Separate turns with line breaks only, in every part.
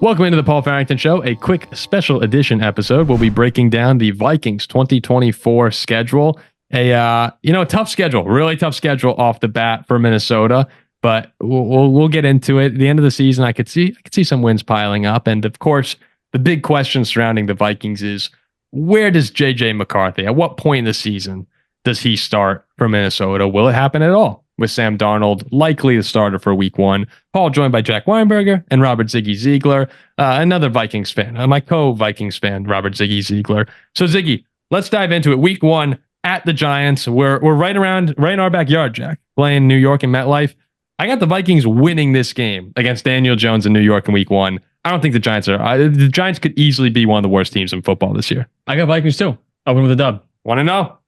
Welcome into the Paul Farrington Show, a quick special edition episode. We'll be breaking down the Vikings 2024 schedule. A tough schedule, really tough schedule off the bat for Minnesota, but we'll get into it. At the end of the season, I could see some wins piling up, and of course, the big question surrounding the Vikings is where does JJ McCarthy? At what point in the season does he start for Minnesota? Will it happen at all? With Sam Darnold likely the starter for week 1. Paul joined by Jack Weinberger and Robert Ziggy Ziegler, another Vikings fan, my co-Vikings fan, Robert Ziggy Ziegler. So Ziggy, let's dive into it. Week 1 at the Giants. We're right in our backyard, Jack, playing New York and MetLife. I got the Vikings winning this game against Daniel Jones in New York in week 1. I don't think the Giants are. The Giants could easily be one of the worst teams in football this year.
I got Vikings too. I'll win with a dub.
Want to know?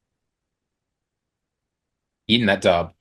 Eating that dub.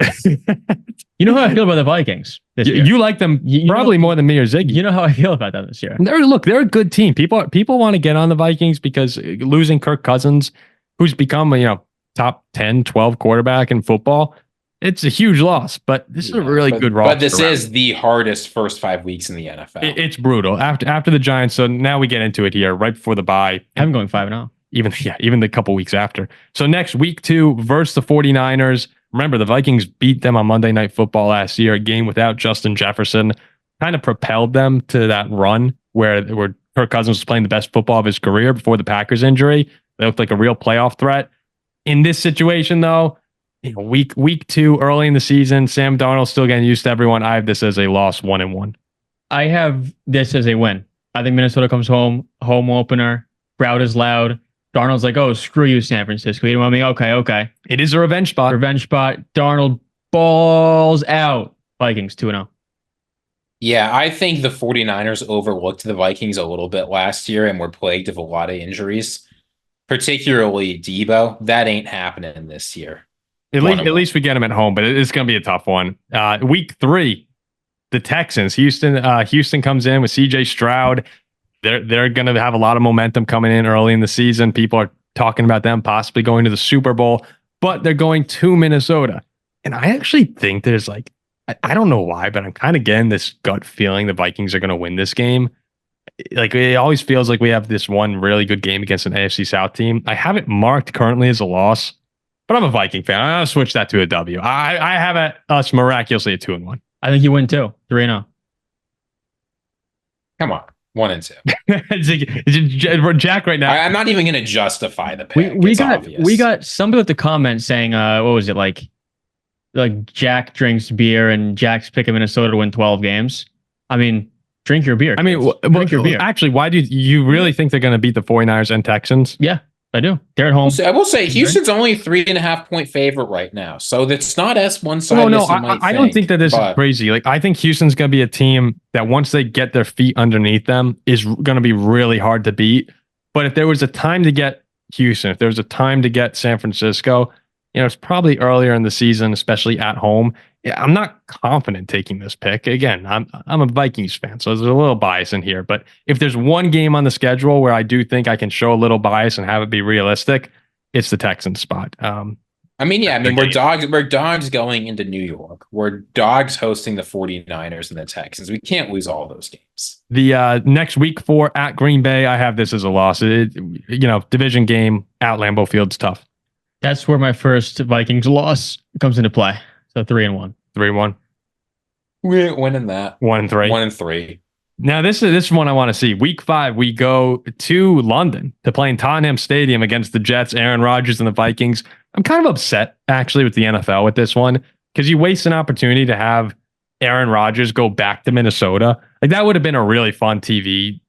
You know how I feel about the Vikings this year?
You like them probably more than me or Ziggy.
You know how I feel about them this year.
They're a good team. People want to get on the Vikings because losing Kirk Cousins, who's become a top 10, 12 quarterback in football, it's a huge loss. But this is a really good roster.
But this is the hardest first 5 weeks in the NFL.
It's brutal. After the Giants, so now we get into it here right before the bye.
I'm going 5-0.
Even the couple weeks after. So next week 2 versus the 49ers. Remember, the Vikings beat them on Monday Night Football last year, a game without Justin Jefferson, kind of propelled them to that run where Kirk Cousins was playing the best football of his career before the Packers injury. They looked like a real playoff threat. In this situation, though, week 2, early in the season, Sam Darnold still getting used to everyone. I have this as a loss, 1-1.
I have this as a win. I think Minnesota comes home opener. Stroud is loud. Darnold's like, oh, screw you, San Francisco. You don't want me? Okay.
It is a revenge spot.
Darnold balls out. Vikings 2-0.
Yeah, I think the 49ers overlooked the Vikings a little bit last year and were plagued with a lot of injuries, particularly Debo. That ain't happening this year.
At least we get him at home, but it's going to be a tough one. Week 3, the Texans. Houston comes in with CJ Stroud. They're going to have a lot of momentum coming in early in the season. People are talking about them possibly going to the Super Bowl, but they're going to Minnesota. And I actually think there's I don't know why, but I'm kind of getting this gut feeling the Vikings are going to win this game. It always feels like we have this one really good game against an AFC South team. I have it marked currently as a loss, but I'm a Viking fan. I'm going to switch that to a W. I have us miraculously at 2-1.
I think you win too. 3-0.
Come on. 1 and
2. Jack right now.
I'm not even going to justify the pick.
We got somebody with the comment saying, what was it like Jack drinks beer and Jack's picking Minnesota to win 12 games. I mean, drink your beer.
I mean, drink your beer. Actually, why do you really think they're going to beat the 49ers and Texans?
Yeah, I do. They're at home.
I will say Houston's only 3.5 point favorite right now, so that's not as one-sided.
No, I don't think that this is crazy. I think Houston's going to be a team that once they get their feet underneath them is going to be really hard to beat. But if there was a time to get Houston, if there was a time to get San Francisco, it's probably earlier in the season, especially at home. Yeah, I'm not confident taking this pick. Again, I'm a Vikings fan, so there's a little bias in here. But if there's one game on the schedule where I do think I can show a little bias and have it be realistic, it's the Texans spot.
We're dogs going into New York. We're dogs hosting the 49ers and the Texans. We can't lose all those games.
The next week 4 at Green Bay, I have this as a loss. Division game at Lambeau Field's tough.
That's where my first Vikings loss comes into play. So 3-1.
3-1.
We ain't winning that.
1-3.
1-3.
Now this is one I want to see. Week 5, we go to London to play in Tottenham Stadium against the Jets, Aaron Rodgers and the Vikings. I'm kind of upset actually with the NFL with this one because you waste an opportunity to have Aaron Rodgers go back to Minnesota. That would have been a really fun TV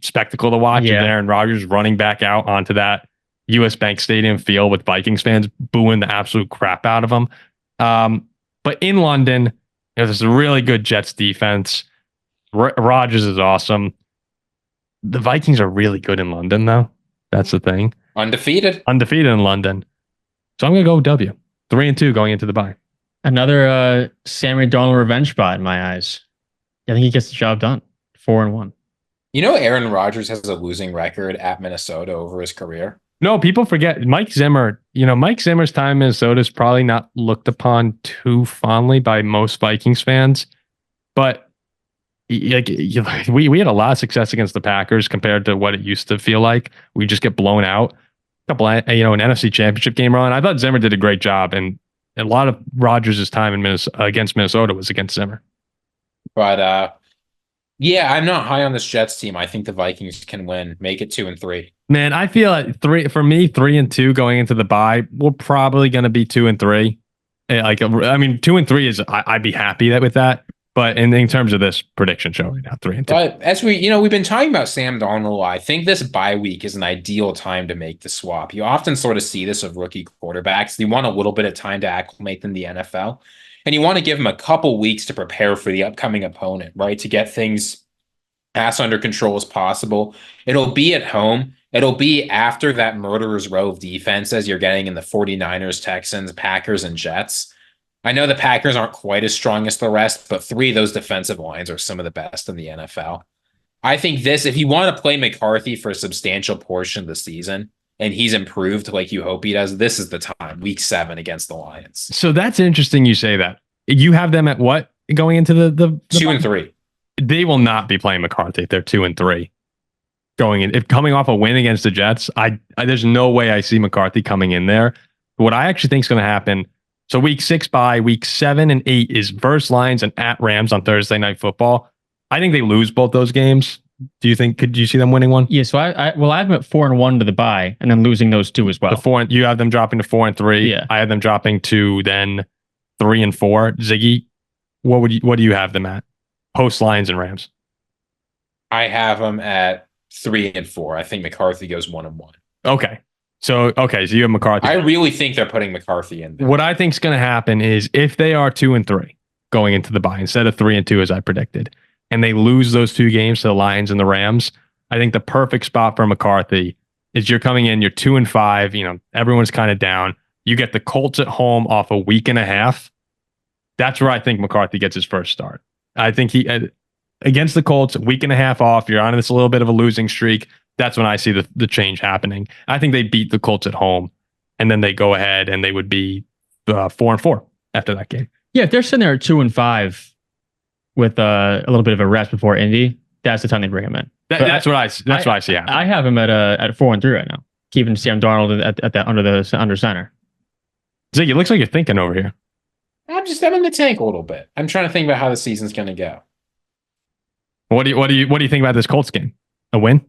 spectacle to watch.
Yeah.
Aaron Rodgers running back out onto that US Bank Stadium field with Vikings fans booing the absolute crap out of them. But in London, there's a really good Jets defense. Rodgers is awesome. The Vikings are really good in London, though. That's the thing.
Undefeated
in London. So I'm going to go W. 3-2 going into the bye.
Another Sam Darnold revenge spot in my eyes. I think he gets the job done. 4-1.
Aaron Rodgers has a losing record at Minnesota over his career.
No, people forget Mike Zimmer. Mike Zimmer's time in Minnesota is probably not looked upon too fondly by most Vikings fans. But we had a lot of success against the Packers compared to what it used to feel like. We just get blown out. An NFC Championship game run. I thought Zimmer did a great job, and a lot of Rodgers' time in against Minnesota was against Zimmer.
But yeah, I'm not high on this Jets team. I think the Vikings can win, make it 2-3.
Man, I feel like 3-2 going into the bye. We're probably going to be 2-3. 2-3 is I'd be happy with that. But in terms of this prediction show right now, 3-2.
But as we've been talking about Sam Darnold, I think this bye week is an ideal time to make the swap. You often sort of see this with rookie quarterbacks. You want a little bit of time to acclimate in the NFL, and you want to give them a couple weeks to prepare for the upcoming opponent, right? To get things as under control as possible. It'll be at home. It'll be after that murderer's row of defenses you're getting in the 49ers, Texans, Packers, and Jets. I know the Packers aren't quite as strong as the rest, but 3 of those defensive lines are some of the best in the NFL. I think if you want to play McCarthy for a substantial portion of the season, and he's improved like you hope he does, this is the time, week 7 against the Lions.
So that's interesting you say that. You have them at what going into the
2-3.
They will not be playing McCarthy if they're 2-3. Coming off a win against the Jets, there's no way I see McCarthy coming in there. What I actually think is going to happen. So week 6 bye, week 7 and 8 is versus Lions and at Rams on Thursday Night Football. I think they lose both those games. Could you see them winning one?
Yeah, so I have them at 4-1 to the bye, and then losing those 2 as well.
You have them dropping to 4-3.
Yeah,
I have them dropping to then 3-4. Ziggy, what do you have them at? Post Lions and Rams.
I have them at 3-4. I think McCarthy goes 1-1.
Okay. So you have McCarthy.
I really think they're putting McCarthy in there.
What I think is going to happen is if they are 2-3 going into the bye instead of 3-2 as I predicted, and they lose those 2 games to the Lions and the Rams, I think the perfect spot for McCarthy is you're coming in, you're 2-5. Everyone's kind of down. You get the Colts at home off a week and a half. That's where I think McCarthy gets his first start. I think he against the Colts, a week and a half off. You're on this a little bit of a losing streak. That's when I see the change happening. I think they beat the Colts at home, and then they go ahead and they would be 4-4 after that game.
Yeah, if they're sitting there at 2-5 with a little bit of a rest before Indy, that's the time they bring him in.
That's what I see happening.
I have him at 4-3 right now, keeping Sam Darnold at that under center.
Ziggy, it looks like you're thinking over here.
I'm in the tank a little bit. I'm trying to think about how the season's going to go.
What do you think about this Colts game? A win?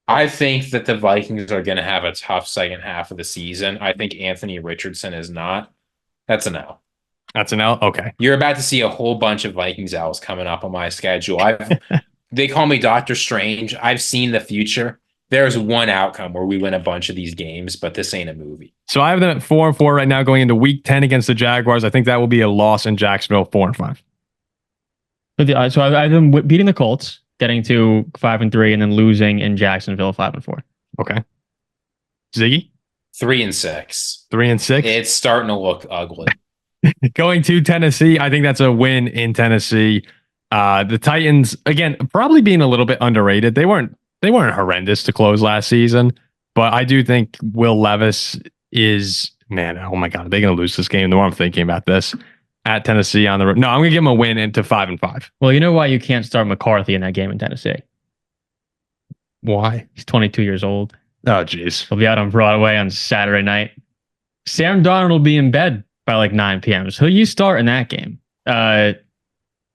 I think that the Vikings are going to have a tough second half of the season. I think Anthony Richardson is not. That's an L.
That's an L? Okay.
You're about to see a whole bunch of Vikings L's coming up on my schedule. They call me Doctor Strange. I've seen the future. There's one outcome where we win a bunch of these games, but this ain't a movie.
So I have them at 4-4 right now going into week 10 against the Jaguars. I think that will be a loss in Jacksonville, 4-5.
So I have them beating the Colts, getting to 5-3, and then losing in Jacksonville, 5-4.
Okay. Ziggy?
3-6.
3-6?
It's starting to look ugly.
Going to Tennessee, I think that's a win in Tennessee. The Titans, again, probably being a little bit underrated. They weren't horrendous to close last season, but I do think Will Levis is, man, oh my God, are they going to lose this game? The more I'm thinking about this. At Tennessee on the road. No, I'm going to give them a win into 5-5.
Well, you know why you can't start McCarthy in that game in Tennessee?
Why?
He's 22 years old.
Oh, geez.
He'll be out on Broadway on Saturday night. Sam Darnold will be in bed by like 9 p.m. So you start in that game. But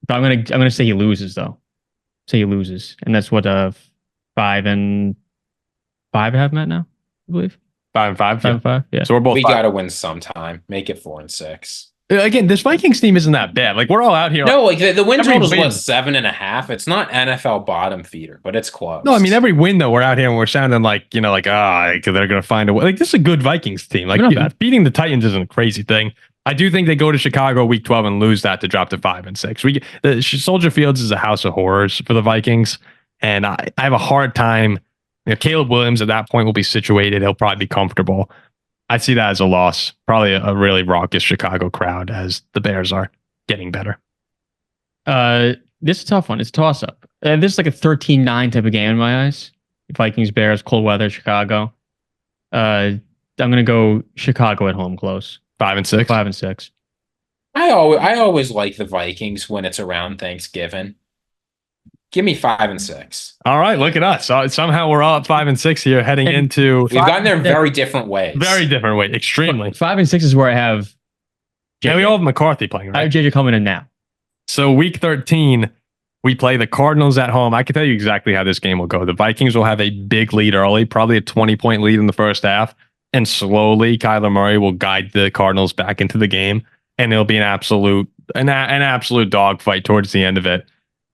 I'm gonna say he loses though. Say he loses, and that's what 5-5 I have him at now. I believe
5-5.
5-5. Yeah.
So we're both.
We got to win sometime. Make it 4-6.
Again, this Vikings team isn't that bad. Like we're all out here.
No, like the win total is 7.5. It's not NFL bottom feeder, but it's close.
No, I mean every win though, we're out here and we're sounding like they're gonna find a way. Like this is a good Vikings team. Like beating the Titans isn't a crazy thing. I do think they go to Chicago week 12 and lose that to drop to 5-6. Soldier Fields is a house of horrors for the Vikings, and I have a hard time. Caleb Williams at that point will be situated. He'll probably be comfortable. I see that as a loss. Probably a really raucous Chicago crowd as the Bears are getting better.
This is a tough one. It's a toss-up. This is like a 13-9 type of game in my eyes. Vikings, Bears, cold weather, Chicago. I'm going to go Chicago at home close.
5-6.
5-6.
I always like the Vikings when it's around Thanksgiving. Give me 5-6.
All right, look at us. So somehow we're all at 5-6 here, heading
And
into
We've gotten there in very different ways.
very different way, extremely.
5 and 6 is where I have JJ.
And we all have McCarthy playing,
I
right?
have JJ coming in now.
So week 13, we play the Cardinals at home. I can tell you exactly how this game will go. The Vikings will have a big lead early, probably a 20-point lead in the first half, and slowly Kyler Murray will guide the Cardinals back into the game, and it'll be an absolute dogfight towards the end of it,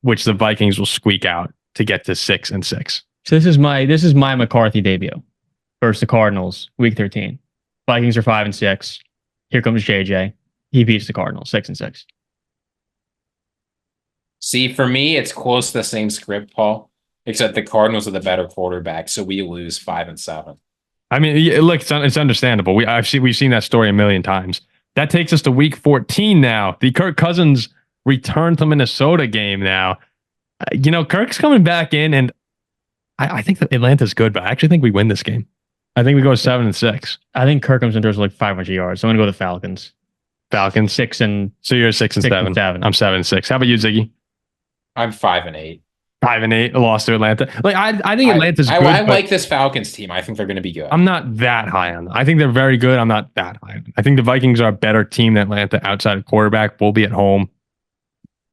which the Vikings will squeak out to get to 6-6.
So this is my McCarthy debut versus the Cardinals, week 13. Vikings are 5 and 6. Here comes JJ. He beats the Cardinals 6-6.
See, for me, it's close to the same script, Paul, except the Cardinals are the better quarterback, so we lose 5-7.
I mean, look, it's understandable. We've seen that story a million times. That takes us to week 14 now. The Kirk Cousins return to Minnesota game now. Kirk's coming back in, and I think that Atlanta's good, but I actually think we win this game. I think we go 7-6.
I think Kirk comes in there for like 500 yards. So I'm going to go with the Falcons.
Falcons
6 and
So you're 6-7.
7.
I'm 7-6. How about you, Ziggy?
I'm 5-8.
5-8. Lost to Atlanta. Like I think Atlanta's good.
I like this Falcons team. I think they're going to be good.
I'm not that high on them. I think they're very good. I'm not that high on them. I think the Vikings are a better team than Atlanta outside of quarterback. We'll be at home.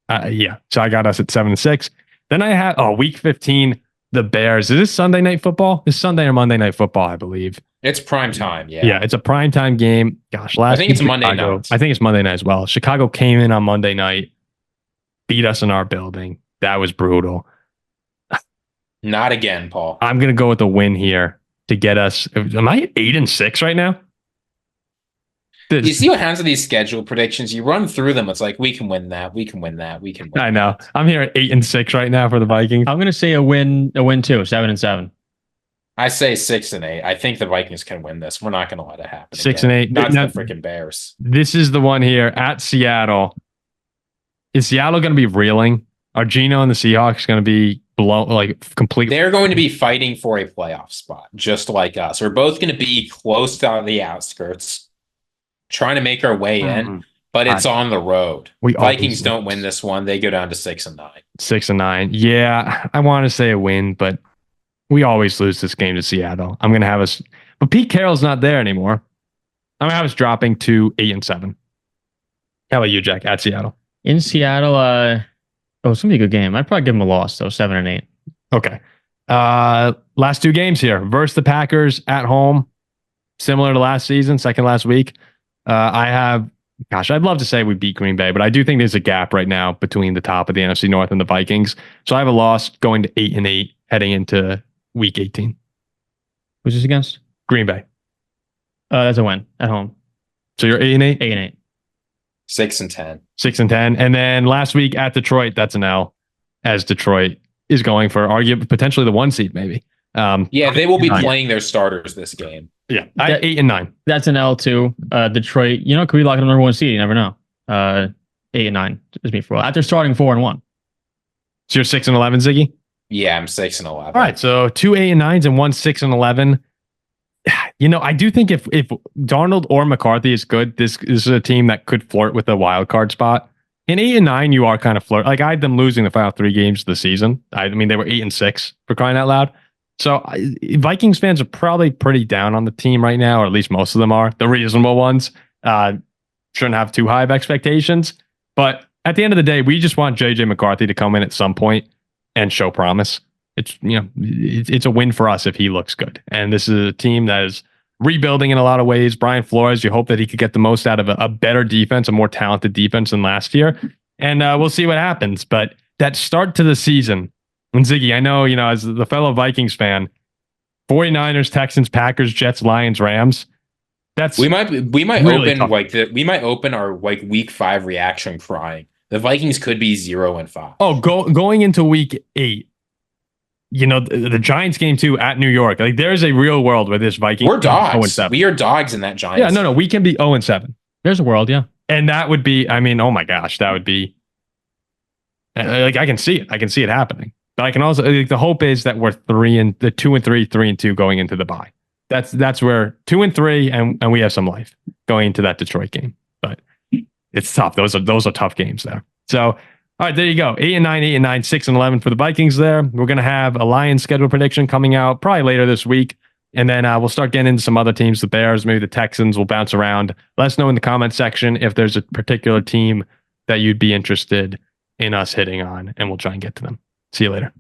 So I got us at 7-6. Then I have week 15, the Bears. Is this Sunday night football? This Sunday or Monday night football, I believe.
It's prime time. Yeah.
Yeah, it's a primetime game. Gosh,
I think it's Monday night.
I think it's Monday night as well. Chicago came in on Monday night, beat us in our building. That was brutal.
Not again, Paul.
I'm gonna go with the win here to get us. Am I at 8-6 right now?
You see what happens with these schedule predictions? You run through them. It's like, we can win that. We can win that. We can win
I know. I'm here at 8-6 right now for the Vikings.
I'm going to say a win too, 7-7.
I say 6-8. I think the Vikings can win this. We're not going to let it happen.
6-8.
Not the freaking Bears.
This is the one here at Seattle. Is Seattle going to be reeling? Are Geno and the Seahawks going to be completely?
They're going to be fighting for a playoff spot, just like us. We're both going to be close to the outskirts, trying to make our way in, but it's on the road. Vikings don't win this one. They go down to 6-9.
6-9. Yeah, I want to say a win, but we always lose this game to Seattle. I'm going to have us, but Pete Carroll's not there anymore. I'm going to have us dropping to 8-7. How about you, Jack, at Seattle?
In Seattle, it's going to be a good game. I'd probably give them a loss, though, 7-8.
Okay. Last two games here versus the Packers at home, similar to last season, second last week. I'd love to say we beat Green Bay, but I do think there's a gap right now between the top of the NFC North and the Vikings. So I have a loss going to 8-8 heading into week 18.
Who's this against?
Green Bay.
That's a win at home.
So you're 8-8?
8-8.
6-10.
6-10. And then last week at Detroit, that's an L, as Detroit is going for potentially the 1 seed, maybe.
They will be playing their starters this game.
Yeah, 8-9.
That's an L too. Detroit, could we lock in the number 1 seed? You never know. 8-9 is me for after starting 4-1.
So you're 6-11, Ziggy?
Yeah, I'm 6-11.
All right, so 2 8-9s and 1 6-11. I do think if Darnold or McCarthy is good, this is a team that could flirt with a wild card spot. In 8-9, you are kind of flirt. Like I had them losing the final 3 games of the season. I mean, they were 8-6 for crying out loud. So Vikings fans are probably pretty down on the team right now, or at least most of them are. The reasonable ones shouldn't have too high of expectations. But at the end of the day, we just want JJ McCarthy to come in at some point and show promise. It's a win for us if he looks good. And this is a team that is rebuilding in a lot of ways. Brian Flores, you hope that he could get the most out of a better defense, a more talented defense than last year. And we'll see what happens. But that start to the season, and Ziggy, I know, as the fellow Vikings fan, 49ers, Texans, Packers, Jets, Lions, Rams.
We might
really
open tough. We might open our week 5 reaction crying. The Vikings could be 0-5.
Oh, going into week 8. The Giants game too at New York. Like there's a real world where this Vikings.
We're dogs. We are dogs in that Giants.
Yeah, no, we can be 0-7.
There's a world, yeah.
And that would be, oh my gosh, that would be I can see it. I can see it happening. But I can also the hope is that we're 2-3, 3-2 going into the bye. That's where 2-3 and we have some life going into that Detroit game. But it's tough. Those are tough games there. So, all right, there you go. 8-9, 8-9, 6-11 for the Vikings there. We're going to have a Lions schedule prediction coming out probably later this week. And then we'll start getting into some other teams, the Bears, maybe the Texans. We'll bounce around. Let us know in the comment section if there's a particular team that you'd be interested in us hitting on, and we'll try and get to them. See you later.